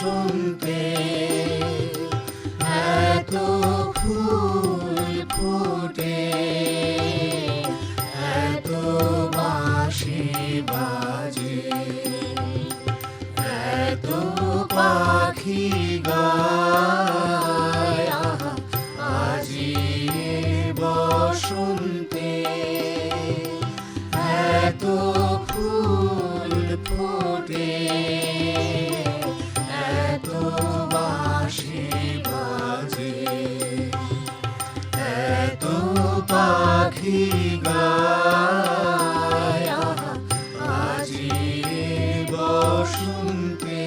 বসন্তে এত ফুল ফোটে, এত বাঁশি বাজে, এত পাখি গায় আজি বসন্তে, এত ফুল ফোটে, এত বাঁশি বাজে, এত পাখি গায় আজি বসন্তে।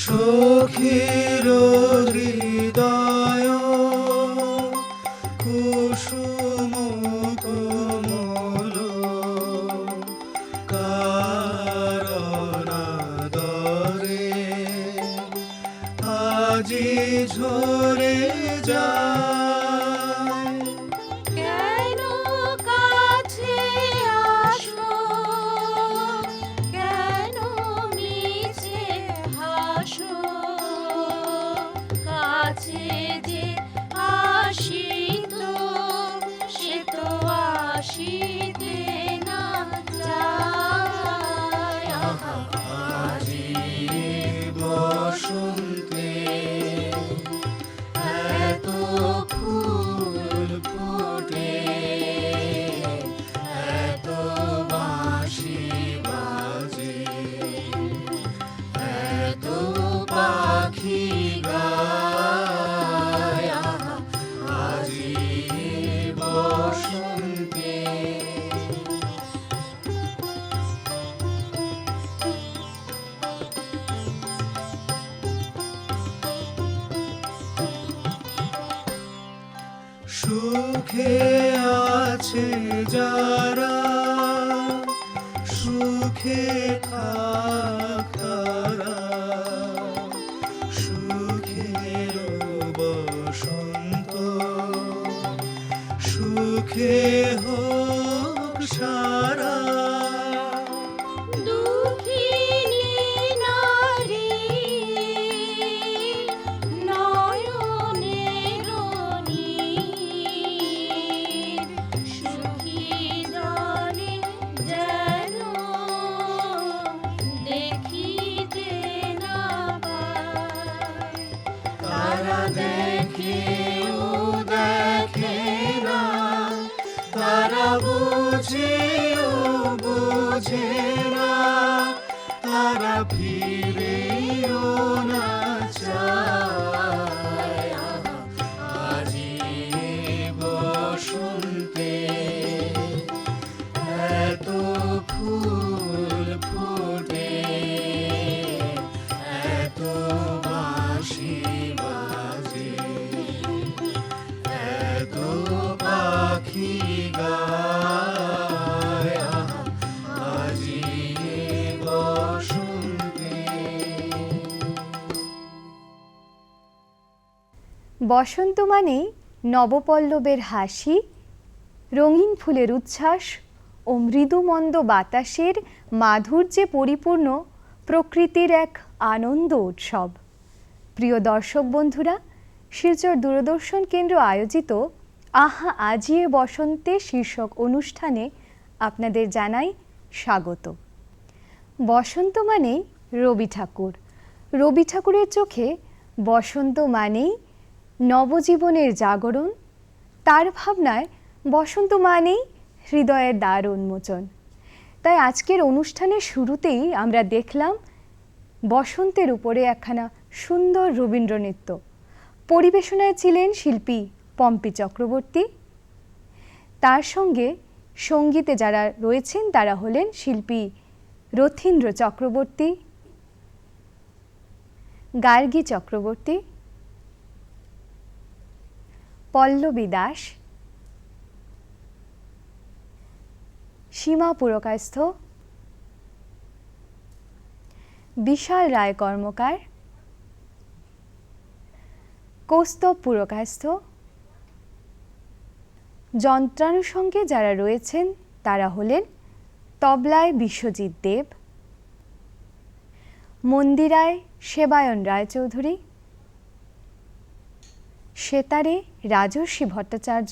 সখীর হৃদয় কুসুম কোমল, কারণ আদরে আজি ঝরে যায়। কেন কাছে আসো, কেন মিছে হাসো, কাছে যে আসিত সে তো আসিতে না চায়। আজি বসন্তে এত ফুল ফোটে, এত বাঁশি বাজে, এত পাখি গায় আজি বসন্তে। সুখে আছে যারা সুখে থাক তারা, সুখের বসন্ত সুখে হোক সারা। দুঃখিনী নারী নয়নের নীর, সুখী জনে যেন দেখিতে না পায়। তারা দেখেও দেখে না, তারা বুঝেও বুঝে না, তারা ফিরেও না চায় আজি বসন্তে এত ফুল ফোটে, এত বাঁশি বাজে, এত পাখি গায় আজি বসন্তে। বসন্ত মানেই নবপল্লবের হাসি, রঙিন ফুলের উচ্ছ্বাস ও মৃদুমন্দ বাতাসের মাধুর্যে পরিপূর্ণ প্রকৃতির এক আনন্দ উৎসব। প্রিয় দর্শক বন্ধুরা, শিলচর দূরদর্শন কেন্দ্র আয়োজিত আহা আজিয়ে বসন্তে শীর্ষক অনুষ্ঠানে আপনাদের জানাই স্বাগত। বসন্ত মানেই রবি ঠাকুর। রবি ঠাকুরের চোখে বসন্ত মানেই নবজীবনের জাগরণ, তার ভাবনায় বসন্ত মানেই হৃদয়ের দ্বার উন্মোচন। তাই আজকের অনুষ্ঠানের শুরুতেই আমরা দেখলাম বসন্তের উপরে একখানা সুন্দর রবীন্দ্রনৃত্য। পরিবেশনায় ছিলেন শিল্পী পম্পি চক্রবর্তী। তার সঙ্গে সঙ্গীতে যারা রয়েছেন তারা হলেন শিল্পী রথীন্দ্র চক্রবর্তী, গার্গী চক্রবর্তী, পল্লবী দাস, সীমা পুরকায়স্থ, বিশাল রায় কর্মকার, কৌস্তব পুরকায়স্থ। যন্ত্রানুষঙ্গে যারা রয়েছেন তারা হলেন তবলায় বিশ্বজিৎ দেব, মন্দিরায় সেবায়ন রায়চৌধুরী, সেতারে রাজর্ষি ভট্টাচার্য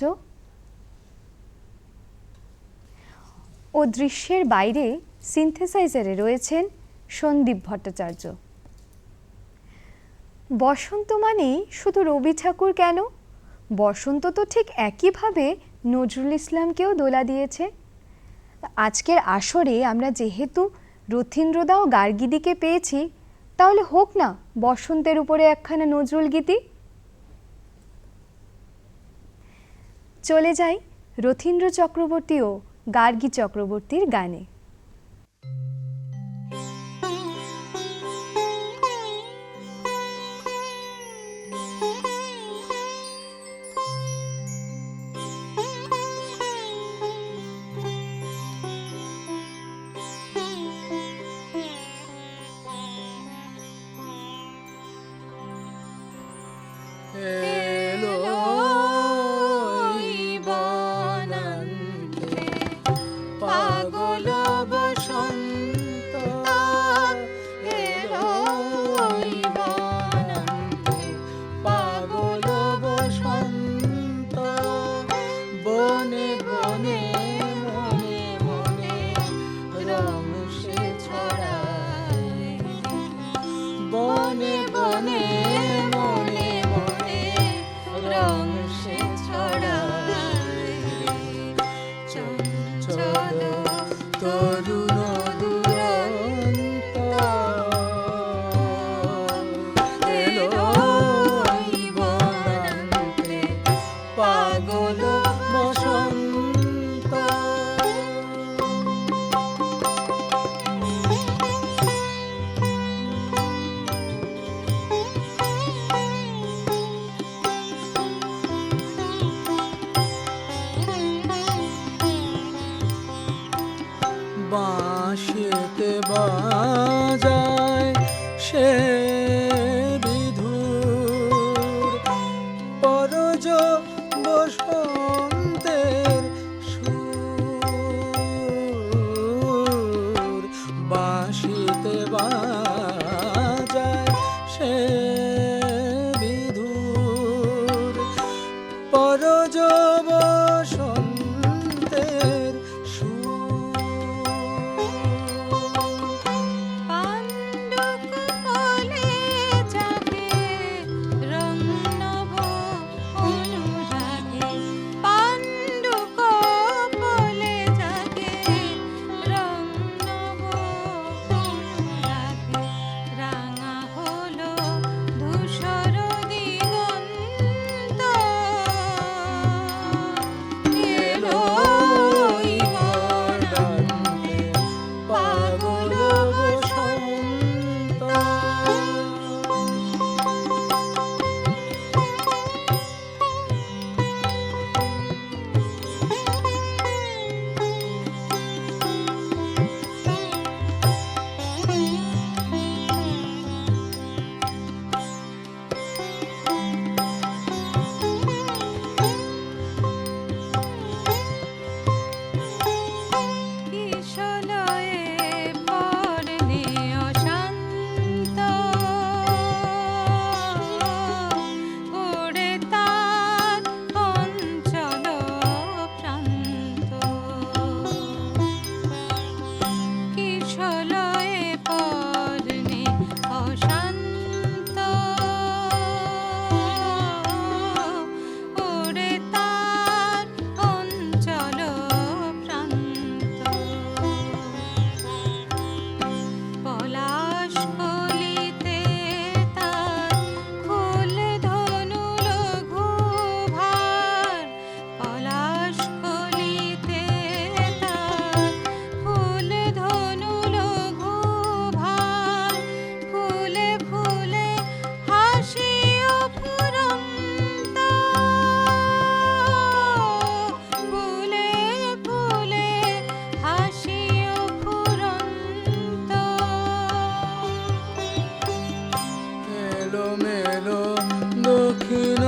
ও দৃশ্যের বাইরে সিনথেসাইজারে রয়েছেন সন্দীপ ভট্টাচার্য। বসন্ত মানেই শুধু রবি ঠাকুর কেন, বসন্ত তো ঠিক একইভাবে নজরুল ইসলামকেও দোলা দিয়েছে। আজকের আসরে আমরা যেহেতু রথীন্দ্রদা ও গার্গীদিকে পেয়েছি, তাহলে হোক না বসন্তের উপরে একখানা নজরুল গীতি। চলে যাই রথীন্দ্র চক্রবর্তী ও গার্গী চক্রবর্তীর গানে। বাঁশিতে বাজায় সে বিধুর পরজ বসন্তের সুর। বাঁশিতে বাজায় সে বিধুর পরজ বসন্তের দক্ষিণ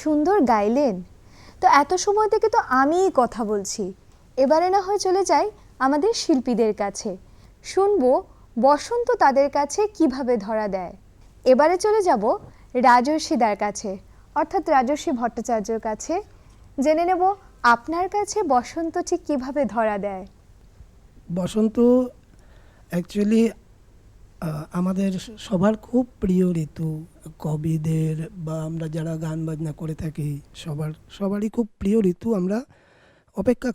সুন্দর গাইলেন। তো এত সময় থেকে তো আমিই কথা বলছি, এবারে না হয় চলে যাই আমাদের শিল্পীদের কাছে, শুনবো বসন্ত তাদের কাছে কিভাবে ধরা দেয়। এবারে চলে যাব রাজর্ষিদার কাছে, অর্থাৎ রাজর্ষি ভট্টাচার্যর কাছে, জেনে নেব আপনার কাছে বসন্ত ঠিক কিভাবে ধরা দেয়। বসন্ত অ্যাকচুয়ালি আমাদের সবার খুব প্রিয় ঋতু, কবিদের বা আমরা যারা গান বাজনা করে থাকি সবারই খুব প্রিয় ঋতু। আমরা অপেক্ষা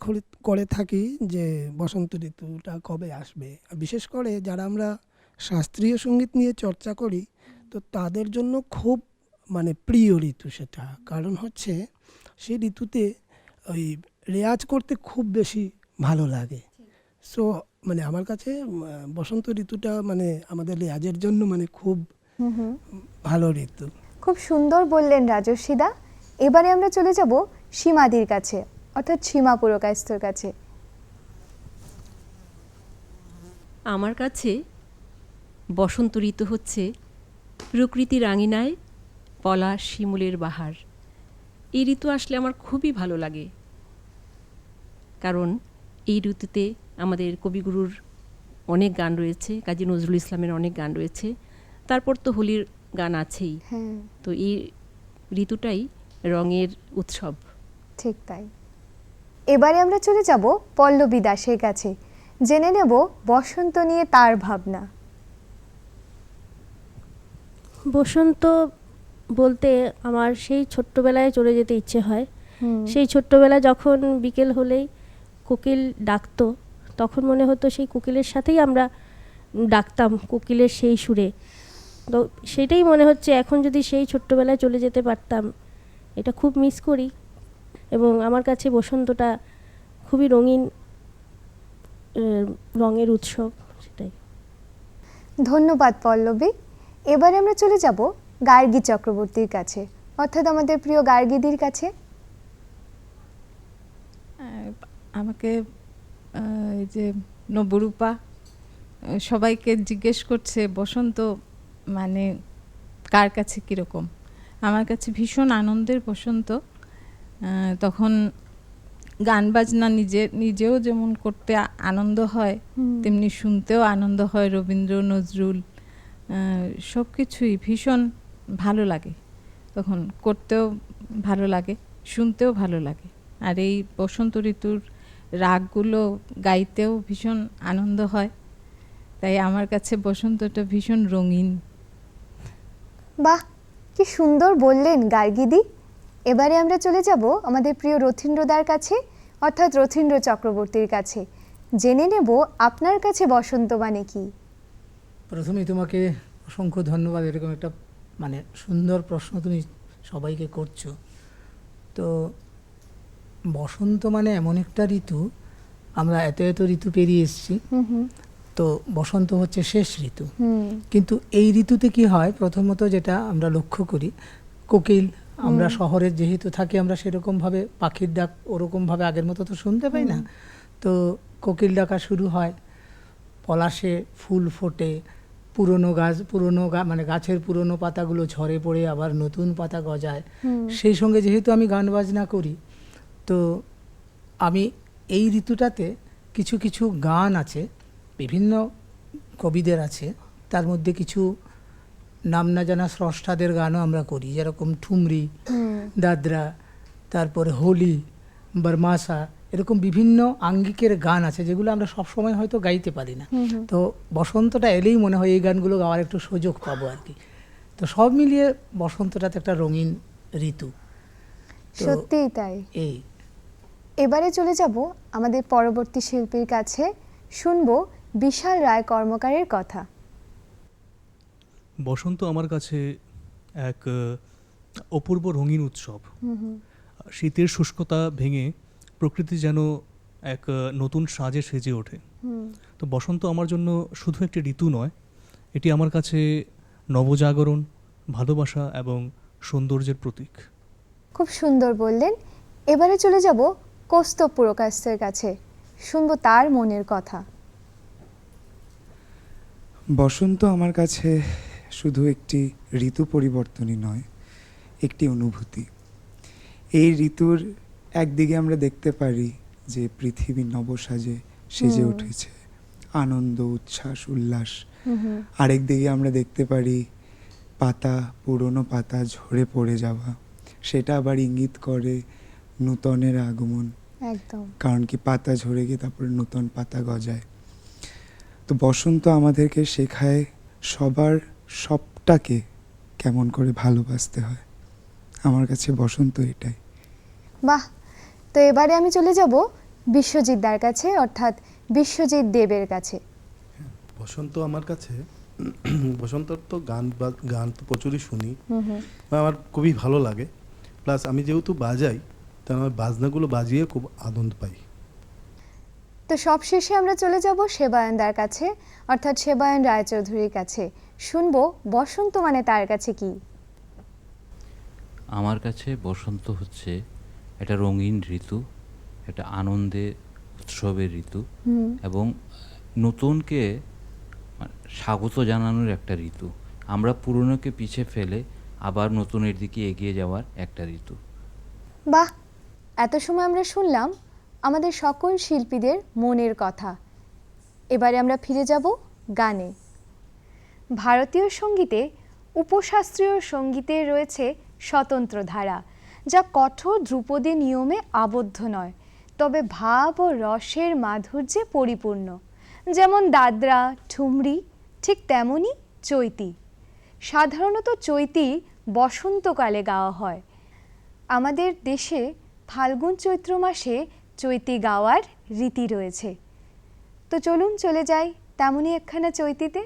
করে থাকি যে বসন্ত ঋতুটা কবে আসবে। আর বিশেষ করে যারা আমরা শাস্ত্রীয় সঙ্গীত নিয়ে চর্চা করি, তো তাদের জন্য খুব মানে প্রিয় ঋতু সেটা। কারণ হচ্ছে সেই ঋতুতে ওই রেয়াজ করতে খুব বেশি ভালো লাগে। সো মানে আমার কাছে বসন্ত ঋতুটা মানে আমাদের রেয়াজের জন্য মানে খুব ভালো ঋতু। খুব সুন্দর বললেন রাজর্ষিদা। এবারে আমরা চলে যাব সীমাদির কাছে, অর্থাৎ সীমা পুরকায়স্থর কাছে। আমার কাছে বসন্ত ঋতু হচ্ছে প্রকৃতি রাঙিনায় পলাশ শিমুলের বাহার। এই ঋতু আসলে আমার খুবই ভালো লাগে, কারণ এই ঋতুতে আমাদের কবিগুরুর অনেক গান রয়েছে, কাজী নজরুল ইসলামের অনেক গান রয়েছে, তারপর তো হোলির গান আছেই। তো এই ঋতুটাই রঙের উৎসব। ঠিক তাই। এবারে আমরা চলে যাব পল্লবী দাসের কাছে, জেনে নেব বসন্ত নিয়ে তার ভাবনা। বসন্ত বলতে আমার সেই ছোট্টবেলায় চলে যেতে ইচ্ছে হয়। সেই ছোট্টবেলায় যখন বিকেল হলেই কোকিল ডাকতো, তখন মনে হতো সেই কোকিলের সাথেই আমরা ডাকতাম, কোকিলের সেই সুরে। তো সেটাই মনে হচ্ছে এখন যদি সেই ছোট্টবেলায় চলে যেতে পারতাম, এটা খুব মিস করি। এবং আমার কাছে বসন্তটা খুবই রঙিন, রঙের উৎসব, সেটাই। ধন্যবাদ পল্লবী। এবারে আমরা চলে যাব গার্গী চক্রবর্তীর কাছে, অর্থাৎ আমাদের প্রিয় গার্গীদির কাছে। আমাকে এই যে নবরূপা সবাইকে জিজ্ঞেস করছে বসন্ত মানে কার কাছে কীরকম। আমার কাছে ভীষণ আনন্দের বসন্ত। তখন গান বাজনা নিজেও যেমন করতে আনন্দ হয়, তেমনি শুনতেও আনন্দ হয়। রবীন্দ্র নজরুল সব কিছুই ভীষণ ভালো লাগে, তখন করতেও ভালো লাগে, শুনতেও ভালো লাগে। আর এই বসন্ত ঋতুর রাগগুলো গাইতেও ভীষণ আনন্দ হয়, তাই আমার কাছে বসন্তটা ভীষণ রঙিন। বাহ, কি সুন্দর বললেন গার্গীদি। এবারে আমরা চলে যাব আমাদের প্রিয় রথীন্দ্রদার কাছে, অর্থাৎ রথীন্দ্র চক্রবর্তীর কাছে, জেনে নেব আপনার কাছে বসন্ত মানে কি। প্রথমেই তোমাকে অসংখ্য ধন্যবাদ, এরকম একটা মানে সুন্দর প্রশ্ন তুমি সবাইকে করছো। তো বসন্ত মানে এমন একটা ঋতু, আমরা এত ঋতু পেরিয়ে এসেছি, তো বসন্ত হচ্ছে শেষ ঋতু। কিন্তু এই ঋতুতে কি হয়, প্রথমত যেটা আমরা লক্ষ্য করি, কোকিল, আমরা শহরের যেহেতু থাকি, আমরা সেরকমভাবে পাখির ডাক ওরকমভাবে আগের মতো তো শুনতে পাই না। তো কোকিল ডাকা শুরু হয়, পলাশে ফুল ফোটে, মানে গাছের পুরনো পাতাগুলো ঝরে পড়ে আবার নতুন পাতা গজায়। সেই সঙ্গে যেহেতু আমি গান বাজনা করি, তো আমি এই ঋতুটাতে কিছু কিছু গান আছে, বিভিন্ন কবিদের আছে, তার মধ্যে কিছু নাম না জানা স্রষ্টাদের গানও আমরা করি, যেরকম ঠুমরি, দাদরা, তারপরে হোলি, বরমাসা, এরকম বিভিন্ন আঙ্গিকের গান আছে যেগুলো আমরা সবসময় হয়তো গাইতে পারি না। তো বসন্তটা এলেই মনে হয় এই গানগুলো গাওয়ার একটু সুযোগ পাবো আর কি। তো সব মিলিয়ে বসন্তটাতে একটা রঙিন ঋতু। সত্যিই তাই। এই এবারে চলে যাব আমাদের পরবর্তী শিল্পীর কাছে, শুনবো বিশাল রায় কর্মকারের কথা। বসন্ত আমার কাছে এক অপূর্ব রঙিন উৎসব। শীতের শুষ্কতা ভেঙে প্রকৃতি যেন এক নতুন সাজে সেজে ওঠে। তো বসন্ত আমার জন্য শুধু একটি ঋতু নয়, এটি আমার কাছে নবজাগরণ, ভালোবাসা এবং সৌন্দর্যের প্রতীক। খুব সুন্দর বললেন। এবারে চলে যাব কৌস্তব পুরকায়স্থের কাছে, শুনবো তার মনের কথা। বসন্ত আমার কাছে শুধু একটি ঋতু পরিবর্তনই নয়, একটি অনুভূতি। এই ঋতুর একদিকে আমরা দেখতে পারি যে পৃথিবী নবসাজে সেজে উঠেছে, আনন্দ উচ্ছ্বাস উল্লাস। আরেক দিকে আমরা দেখতে পারি পাতা, পুরনো পাতা ঝরে পড়ে যাওয়া, সেটা আবার ইঙ্গিত করে নূতনের আগমন। একদম। কারণ কি পাতা ঝরে গিয়ে তারপরে নূতন পাতা গজায়। তো বসন্ত আমাদেরকে শেখায় সবার সবটাকে কেমন করে ভালোবাসতে হয়। আমার কাছে বসন্ত এটাই। বাহ, তো এবারে আমি চলে যাব বিশ্বজিৎ দার কাছে, অর্থাৎ বিশ্বজিৎ দেবের কাছে। বসন্ত আমার কাছে বসন্তর তো গান তো প্রচুরই শুনি, আমার খুবই ভালো লাগে। প্লাস আমি যেহেতু বাজাই, তাই আমার বাজনাগুলো বাজিয়ে খুব আনন্দ পাই। তো সবশেষে আমরা চলে যাব সেবায়ন দার কাছে, অর্থাৎ সেবায়ন রায়চৌধুরীর কাছে। শুনবো বসন্ত মানে তার কাছে কি। আমার কাছে বসন্ত হচ্ছে একটা রঙিন ঋতু, একটা আনন্দে উৎসবের ঋতু, এবং নতুনকে স্বাগত জানানোর একটা ঋতু। আমরা পুরনোকে পিছে ফেলে আবার নতুনের দিকে এগিয়ে যাওয়ার একটা ঋতু। বাহ, এত সময় আমরা শুনলাম আমাদের সকল শিল্পীদের মনের কথা। এবারে আমরা ফিরে যাব গানে। ভারতীয় সঙ্গীতে উপশাস্ত্রীয় সঙ্গীতের রয়েছে স্বতন্ত্র ধারা, যা কঠোর ধ্রুপদী নিয়মে আবদ্ধ নয়, তবে ভাব ও রসের মাধুর্যে পরিপূর্ণ। যেমন দাদরা, ঠুমরি, ঠিক তেমনই চৈতি। সাধারণত চৈতি বসন্তকালে গাওয়া হয়। আমাদের দেশে ফাল্গুন চৈত্র মাসে চৈতি গাওয়ার রীতি রয়েছে। তো চলুন চলে যাই তেমনই একখানা চৈতিতে।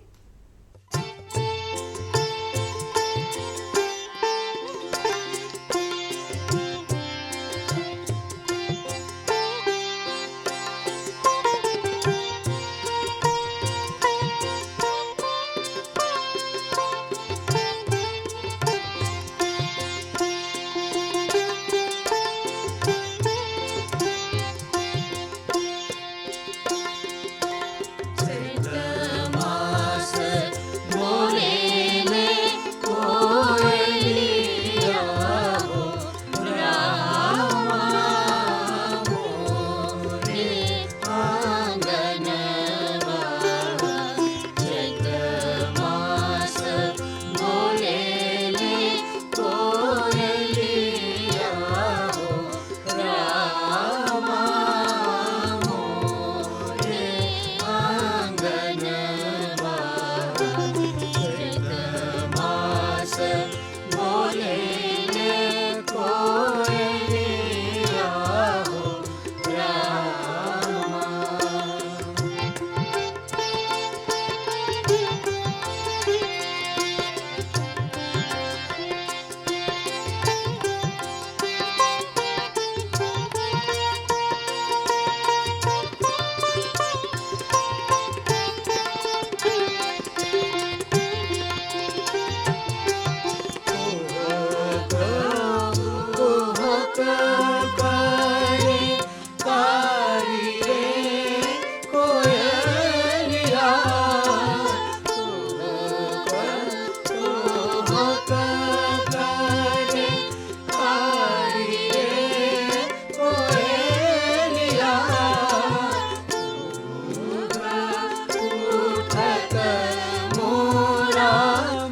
मोरा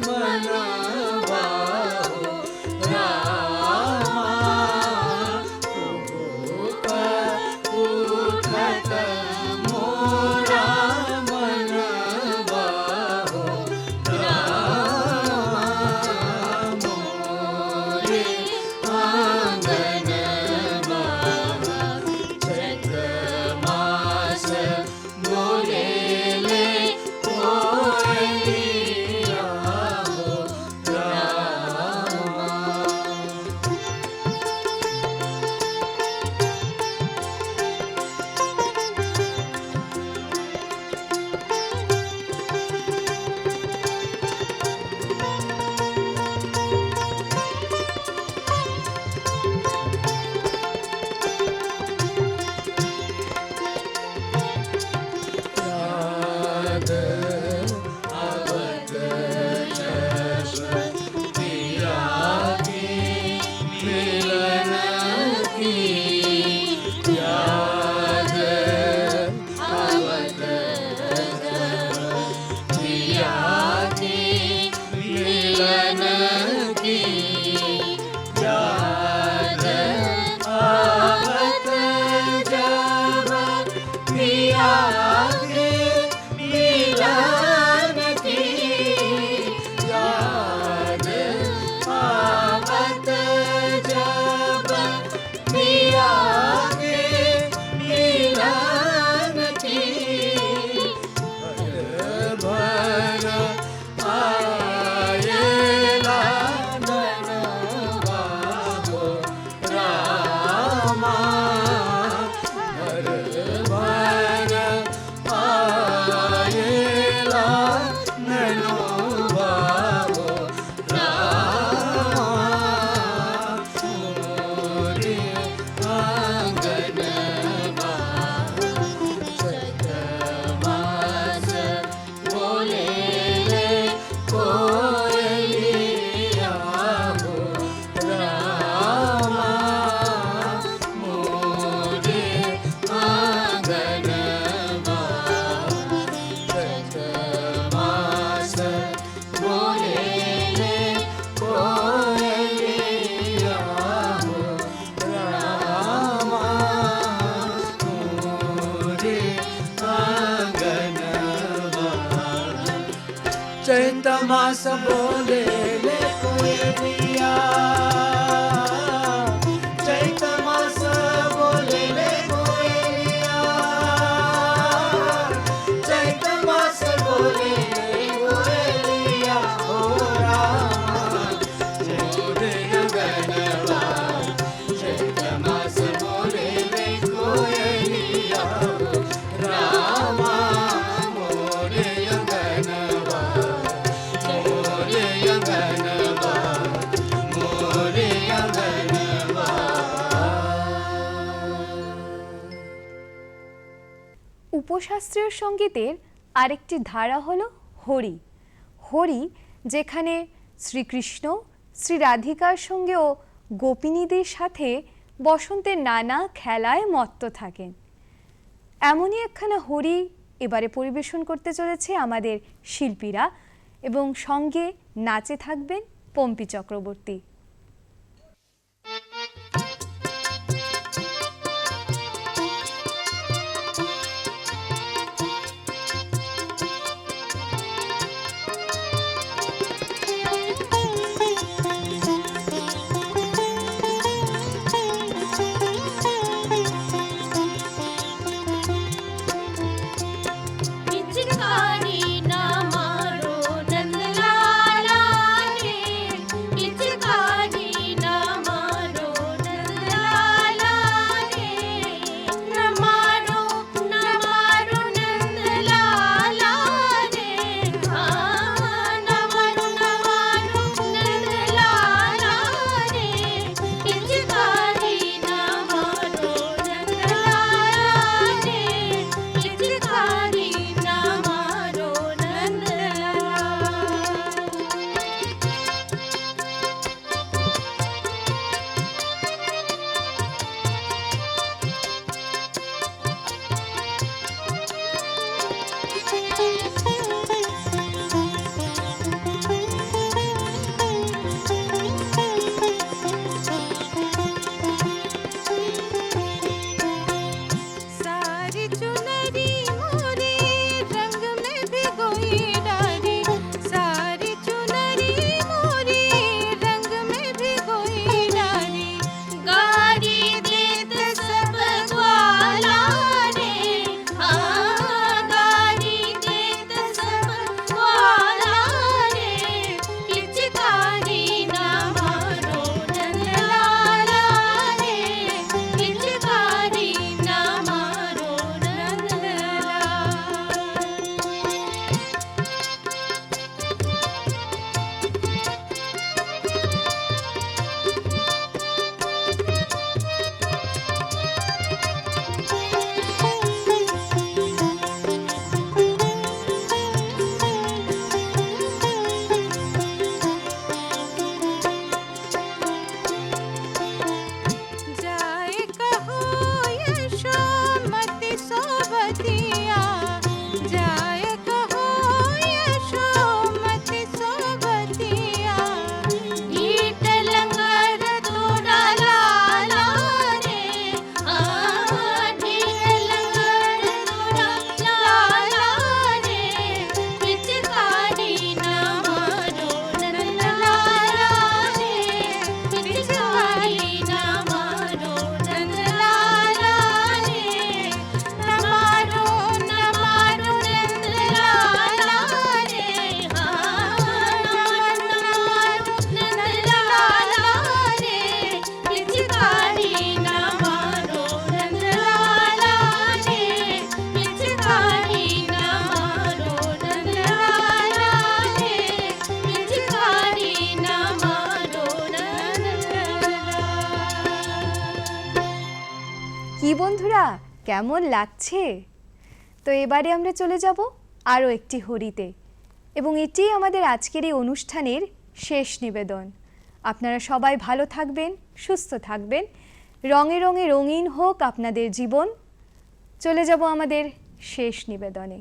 मनवा हो मास बोले ले कोयलिया, चैत मास बोले ले कोयलिया, चैत मास बोले ले कोयलिया, ओ रामा मोरे अंगनवा, चैत मास बोले ले कोयलिया, रामा मोरे अंगनवा, मोरे अंगनवा, मोरे अंगनवा। উপশাস্ত্রীয় সঙ্গীতের আরেকটি ধারা হলো হরি। হরি যেখানে শ্রীকৃষ্ণ শ্রী রাধিকার সঙ্গে ও গোপিনীদের সাথে বসন্তের নানা খেলায় মত্ত থাকেন। এমনই একখানা হরি এবারে পরিবেশন করতে চলেছে আমাদের শিল্পীরা, এবং সঙ্গে নাচে থাকবেন পম্পি চক্রবর্তী। पिचकारी ना मारो नंदलाला रे, पिचकारी ना मारो नंदलाला रे, न मारो नंदलाला रे, हाँ न मारो नंदलाला रे, पिचकारी ना मारो नंदलाला रे, पिचकारी ना मारो नंदलाला। सारी चुनरी मोरी रंग में भिगोई डारी, सारी चुनरी मोरी रंग में भिगोई डारी, गारी देत सब ग्वाला रे, हाँ गारी देत सब ग्वाला रे, पिचकारी ना मारो नंदलाला रे, पिचकारी ना मारो नंदलाला। जाए कहो यशोमति सोबतिया, जाए कहो यशोमति सोबतिया, ईट लंगर तोड़ा लाला रे, हाँ ईट लंगर तोड़ा लाला रे, पिचकारी ना मारो नंदलाला रे, पिचकारी ना मारो नंदलाला रे, न मारो नंदलाला रे, हाँ न मारो नंदलाला रे, पिचकारी ना मारो नंदलाला रे, पिचकारी ना मारो नंदलाला रे, पिचकारी ना मारो नंदलाला। কি বন্ধুরা, কেমন লাগছে? তো এবারে আমরা চলে যাব আরও একটি হরিতে, এবং এটি আমাদের আজকের এই অনুষ্ঠানের শেষ নিবেদন। আপনারা সবাই ভালো থাকবেন, সুস্থ থাকবেন, রঙে রঙে রঙিন হোক আপনাদের জীবন। চলে যাব আমাদের শেষ নিবেদনে।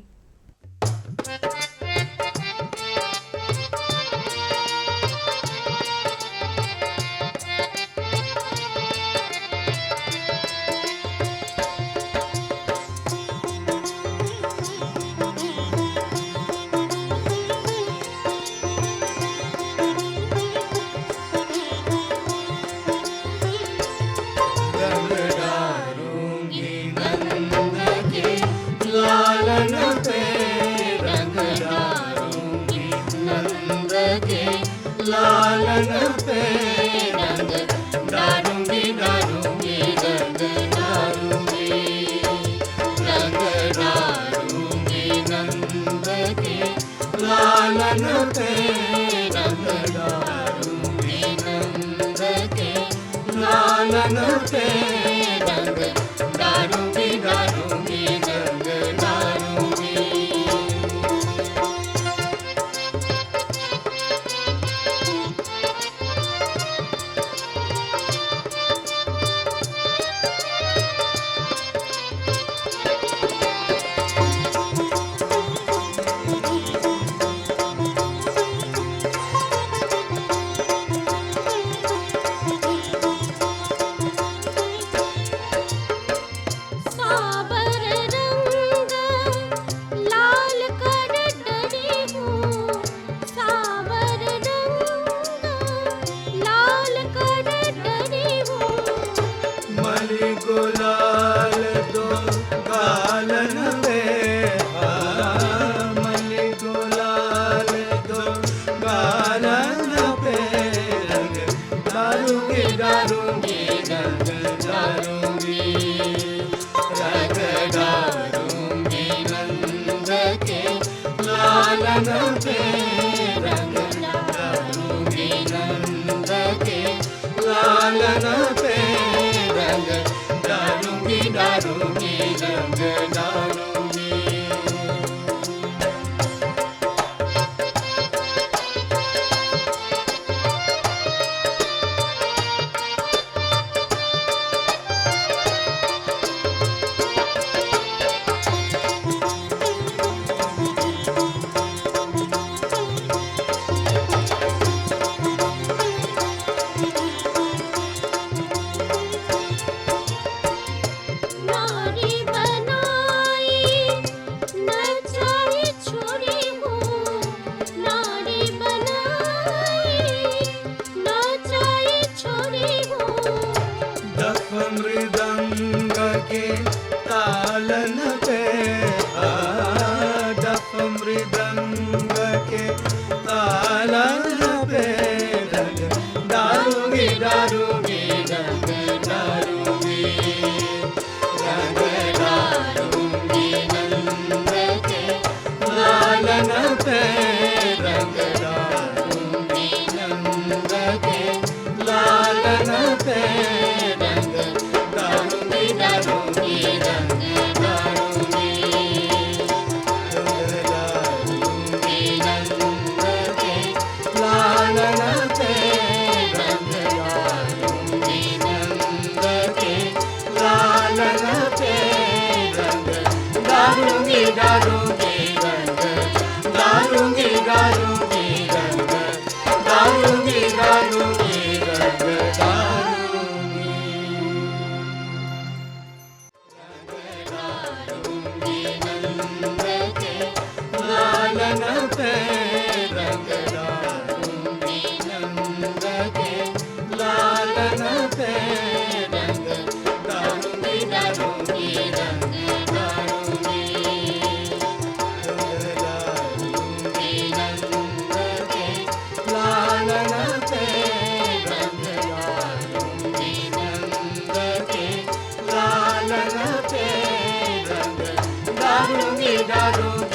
लालन पे रंग डालूंगी डालूंगी रंग डालूंगी। सावर रंग लाल कर डरी हूँ, सावर रंग लाल कर डरी हूँ। मलि गुलाल दो गालन पे मलि गुलाल दो गालन पे रंग डालूंगी डालूंगी रंग डालूंगी। रंग डालूंगी नंद के लालन पे रंग डालूंगी नंद के लालन पे रंग डालूंगी डालूंगी रंग डालूंगी। नारी बनाई नचाई छोरी हूँ, नारी बनाई नचाई छोरी हूँ। दफ मृदंग के तालन पे दफ मृदंग के तालन पे रंग डालूंगी डालूंगी रंग डालूंगी। रंग डालूंगी नंद के लालन पे रंग डालूंगी नंद के लालन पे रंग डालूंगी डालूंगी रंग डालूंगी। रंग डालूंगी नंद के लालन पे रंग डालूंगी नंद के लालन पे रंग डालूंगी डालूंगी रंग डालूंगी डालूंगी रंग डालूंगी डालूंगी रंग डालूंगी। डालूंगी नंद के लालन पे रंग डालूंगी नंद के लालन पे रंग डालूंगी डालूंगी रंग डालूंगी। रंग डालूंगी नंद के लालन पे रंग डालूंगी नंद के लालन पे रंग डालूंगी डालूंगी